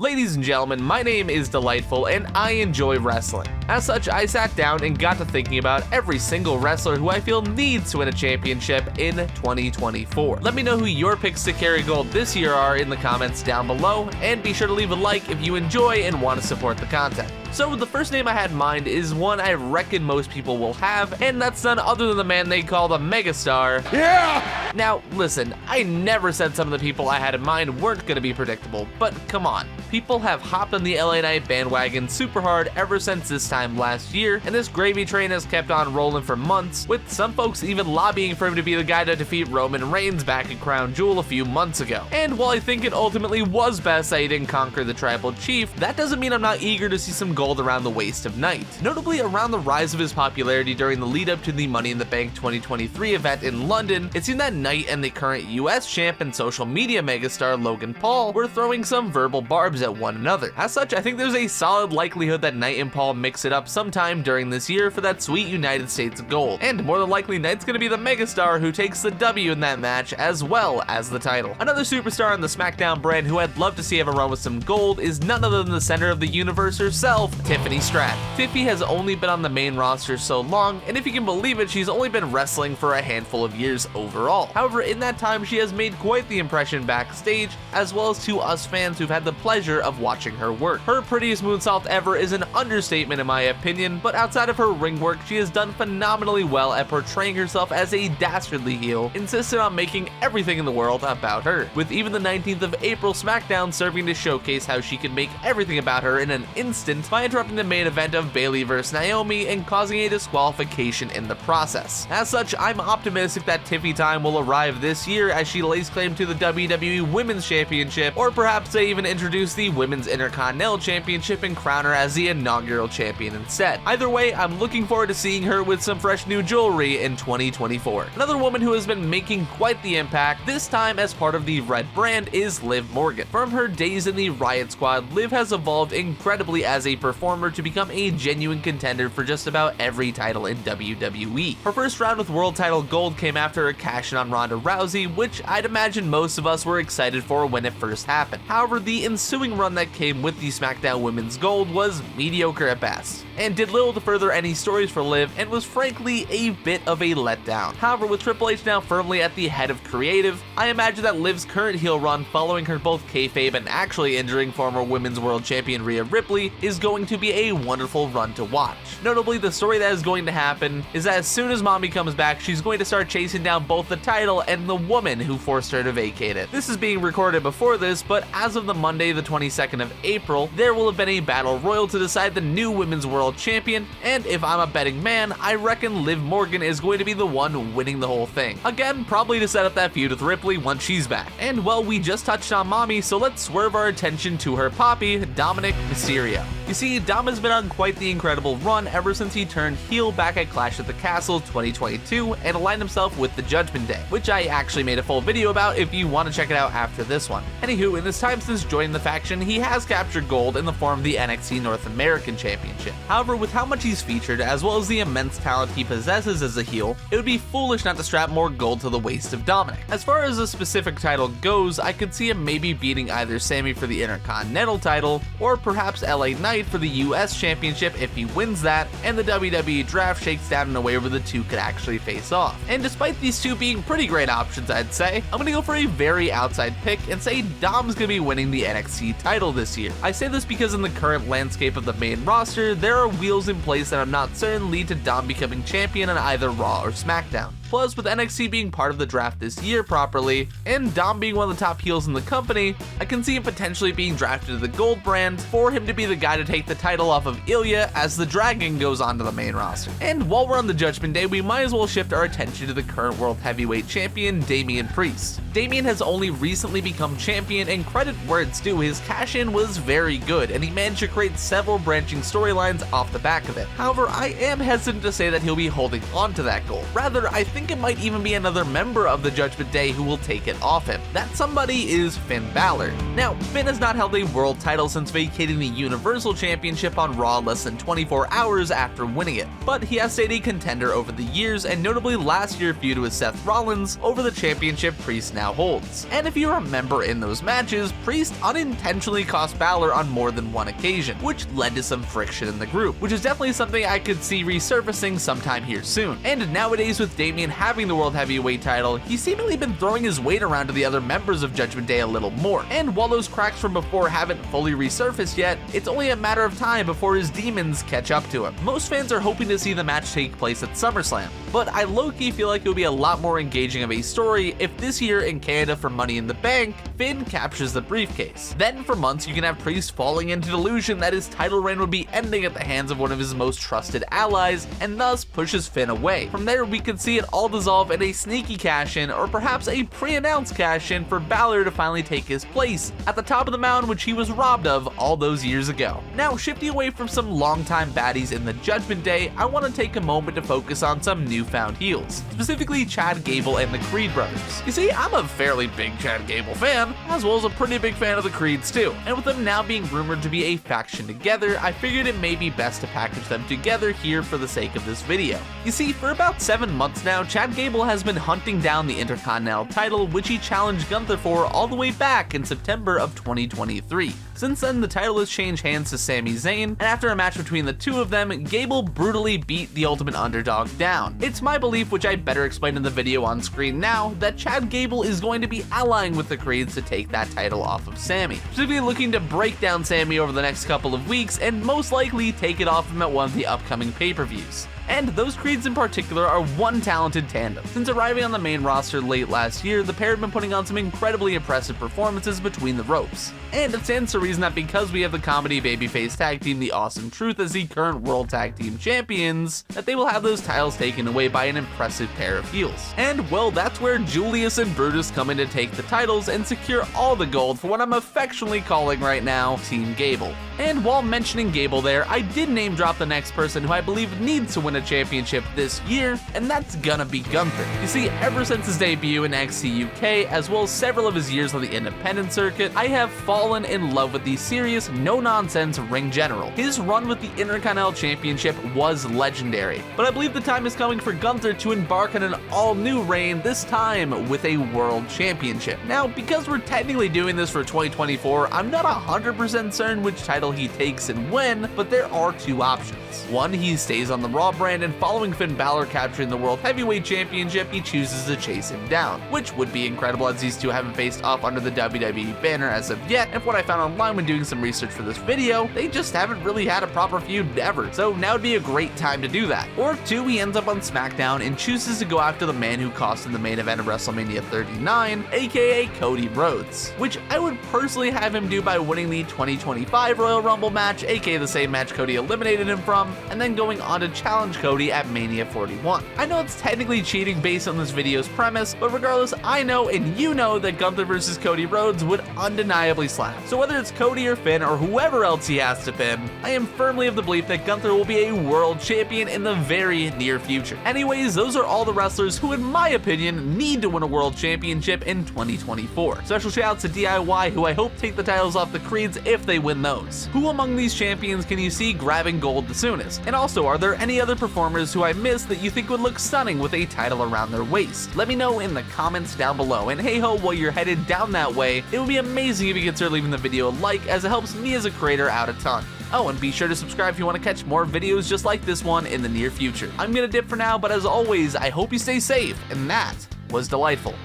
Ladies and gentlemen, my name is Dylightful and I enjoy wrestling. As such, I sat down and got to thinking about every single wrestler who I feel needs to win a championship in 2024. Let me know who your picks to carry gold this year are in the comments down below, and be sure to leave a like if you enjoy and want to support the content. So the first name I had in mind is one I reckon most people will have, and that's none other than the man they call the megastar. Yeah! Now, listen, I never said some of the people I had in mind weren't gonna be predictable, but come on. People have hopped on the LA Knight bandwagon super hard ever since this time last year, and this gravy train has kept on rolling for months, with some folks even lobbying for him to be the guy to defeat Roman Reigns back at Crown Jewel a few months ago. And while I think it ultimately was best that he didn't conquer the Tribal Chief, that doesn't mean I'm not eager to see some gold around the waist of Knight. Notably, around the rise of his popularity during the lead up to the Money in the Bank 2023 event in London, it seemed that Knight and the current US champ and social media megastar Logan Paul were throwing some verbal barbs at one another. As such, I think there's a solid likelihood that Knight and Paul mix it up sometime during this year for that sweet United States gold. And more than likely, Knight's gonna be the megastar who takes the W in that match as well as the title. Another superstar in the SmackDown brand who I'd love to see have a run with some gold is none other than the center of the universe herself, Tiffany Stratton. Tiffy has only been on the main roster so long, and if you can believe it, she's only been wrestling for a handful of years overall. However, in that time, she has made quite the impression backstage, as well as to us fans who've had the pleasure of watching her work. Her prettiest moonsault ever is an understatement in my opinion, but outside of her ring work, she has done phenomenally well at portraying herself as a dastardly heel, insistent on making everything in the world about her, with even the 19th of April SmackDown serving to showcase how she can make everything about her in an instant by interrupting the main event of Bayley vs. Naomi and causing a disqualification in the process. As such, I'm optimistic that Tiffy time will arrive this year as she lays claim to the WWE Women's Championship, or perhaps they even introduce the Women's Intercontinental Championship and crown her as the inaugural champion instead. Either way, I'm looking forward to seeing her with some fresh new jewelry in 2024. Another woman who has been making quite the impact, this time as part of the Red brand, is Liv Morgan. From her days in the Riot Squad, Liv has evolved incredibly as a performer to become a genuine contender for just about every title in WWE. Her first round with world title gold came after a cash-in on Ronda Rousey, which I'd imagine most of us were excited for when it first happened. However, the ensuing run that came with the SmackDown Women's Gold was mediocre at best, and did little to further any stories for Liv, and was frankly a bit of a letdown. However, with Triple H now firmly at the head of creative, I imagine that Liv's current heel run, following her both kayfabe and actually injuring former Women's World Champion Rhea Ripley, is going to be a wonderful run to watch. Notably, the story that is going to happen is that as soon as Mommy comes back, she's going to start chasing down both the title and the woman who forced her to vacate it. This is being recorded before this, but as of the Monday, the 22nd of April, there will have been a battle royal to decide the new Women's World Champion, and if I'm a betting man, I reckon Liv Morgan is going to be the one winning the whole thing. Again, probably to set up that feud with Ripley once she's back. And well, we just touched on Mommy, so let's swerve our attention to her poppy, Dominic Mysterio. You see, Dom has been on quite the incredible run ever since he turned heel back at Clash at the Castle 2022 and aligned himself with the Judgment Day, which I actually made a full video about if you want to check it out after this one. Anywho, in this time since joining the faction, he has captured gold in the form of the NXT North American Championship. However, with how much he's featured, as well as the immense talent he possesses as a heel, it would be foolish not to strap more gold to the waist of Dominic. As far as a specific title goes, I could see him maybe beating either Sammy for the Intercontinental title, or perhaps LA Knight for the US Championship if he wins that, and the WWE Draft shakes down in a way where the two could actually face off. And despite these two being pretty great options, I'd say, I'm gonna go for a very outside pick and say Dom's gonna be winning the NXT title this year. I say this because in the current landscape of the main roster, there are wheels in place that I'm not certain lead to Dom becoming champion on either Raw or SmackDown. Plus, with NXT being part of the draft this year properly, and Dom being one of the top heels in the company, I can see him potentially being drafted to the Gold brand for him to be the guy to take the title off of Ilya as the Dragon goes onto the main roster. And while we're on the Judgment Day, we might as well shift our attention to the current World Heavyweight Champion, Damian Priest. Damian has only recently become champion, and credit where it's due, his cash-in was very good, and he managed to create several branching storylines off the back of it. However, I am hesitant to say that he'll be holding on to that goal. Rather, I think think it might even be another member of the Judgment Day who will take it off him. That somebody is Finn Balor. Now, Finn has not held a world title since vacating the Universal Championship on Raw less than 24 hours after winning it, but he has stayed a contender over the years, and notably last year feud with Seth Rollins over the championship Priest now holds. And if you remember in those matches, Priest unintentionally cost Balor on more than one occasion, which led to some friction in the group, which is definitely something I could see resurfacing sometime here soon. And nowadays, with Damian having the World Heavyweight title, he's seemingly been throwing his weight around to the other members of Judgment Day a little more. And while those cracks from before haven't fully resurfaced yet, it's only a matter of time before his demons catch up to him. Most fans are hoping to see the match take place at SummerSlam, but I low-key feel like it would be a lot more engaging of a story if this year in Canada for Money in the Bank, Finn captures the briefcase. Then for months you can have Priest falling into delusion that his title reign would be ending at the hands of one of his most trusted allies, and thus pushes Finn away. From there we could see it all dissolve in a sneaky cash-in, or perhaps a pre-announced cash-in for Balor to finally take his place at the top of the mountain which he was robbed of all those years ago. Now, shifting away from some longtime baddies in the Judgment Day, I want to take a moment to focus on some newfound heels, specifically Chad Gable and the Creed brothers. You see, I'm a fairly big Chad Gable fan, as well as a pretty big fan of the Creeds too, and with them now being rumored to be a faction together, I figured it may be best to package them together here for the sake of this video. You see, for about 7 months now, Chad Gable has been hunting down the Intercontinental title, which he challenged Gunther for all the way back in September of 2023. Since then, the title has changed hands to Sami Zayn, and after a match between the two of them, Gable brutally beat the Ultimate Underdog down. It's my belief, which I better explain in the video on screen now, that Chad Gable is going to be allying with the Creeds to take that title off of Sami, specifically looking to break down Sami over the next couple of weeks and most likely take it off him at one of the upcoming pay-per-views. And those Creeds in particular are one talented tandem. Since arriving on the main roster late last year, the pair have been putting on some incredibly impressive performances between the ropes. And it stands to reason that because we have the comedy babyface tag team The Awesome Truth as the current World Tag Team Champions, that they will have those titles taken away by an impressive pair of heels. And well, that's where Julius and Brutus come in to take the titles and secure all the gold for what I'm affectionately calling right now Team Gable. And while mentioning Gable there, I did name drop the next person who I believe needs to win a championship this year, and that's gonna be Gunther. You see, ever since his debut in NXT UK, as well as several of his years on the independent circuit, I have fallen in love with the serious, no-nonsense ring general. His run with the Intercontinental Championship was legendary, but I believe the time is coming for Gunther to embark on an all-new reign, this time with a World Championship. Now, because we're technically doing this for 2024, I'm not 100% certain which title he takes and when, but there are two options. One, he stays on the Raw brand, and following Finn Balor capturing the World Heavyweight Championship, he chooses to chase him down, which would be incredible as these two haven't faced off under the WWE banner as of yet, and from what I found online when doing some research for this video, they just haven't really had a proper feud ever, so now would be a great time to do that. Or two, he ends up on SmackDown and chooses to go after the man who cost him the main event of WrestleMania 39, aka Cody Rhodes, which I would personally have him do by winning the 2025 Royal Rumble match, aka the same match Cody eliminated him from, and then going on to challenge Cody at Mania 41. I know it's technically cheating based on this video's premise, but regardless, I know and you know that Gunther versus Cody Rhodes would undeniably slap. So whether it's Cody or Finn or whoever else he has to pin, I am firmly of the belief that Gunther will be a world champion in the very near future. Anyways, those are all the wrestlers who, in my opinion, need to win a world championship in 2024. Special shout outs to DIY, who I hope take the titles off the Creeds if they win those. Who among these champions can you see grabbing gold the soonest? And also, are there any other performers who I missed that you think would look stunning with a title around their waist? Let me know in the comments down below, and hey ho, while you're headed down that way, it would be amazing if you consider leaving the video a like, as it helps me as a creator out a ton. Oh, and be sure to subscribe if you want to catch more videos just like this one in the near future. I'm gonna dip for now, but as always, I hope you stay safe, and that was Dylightful.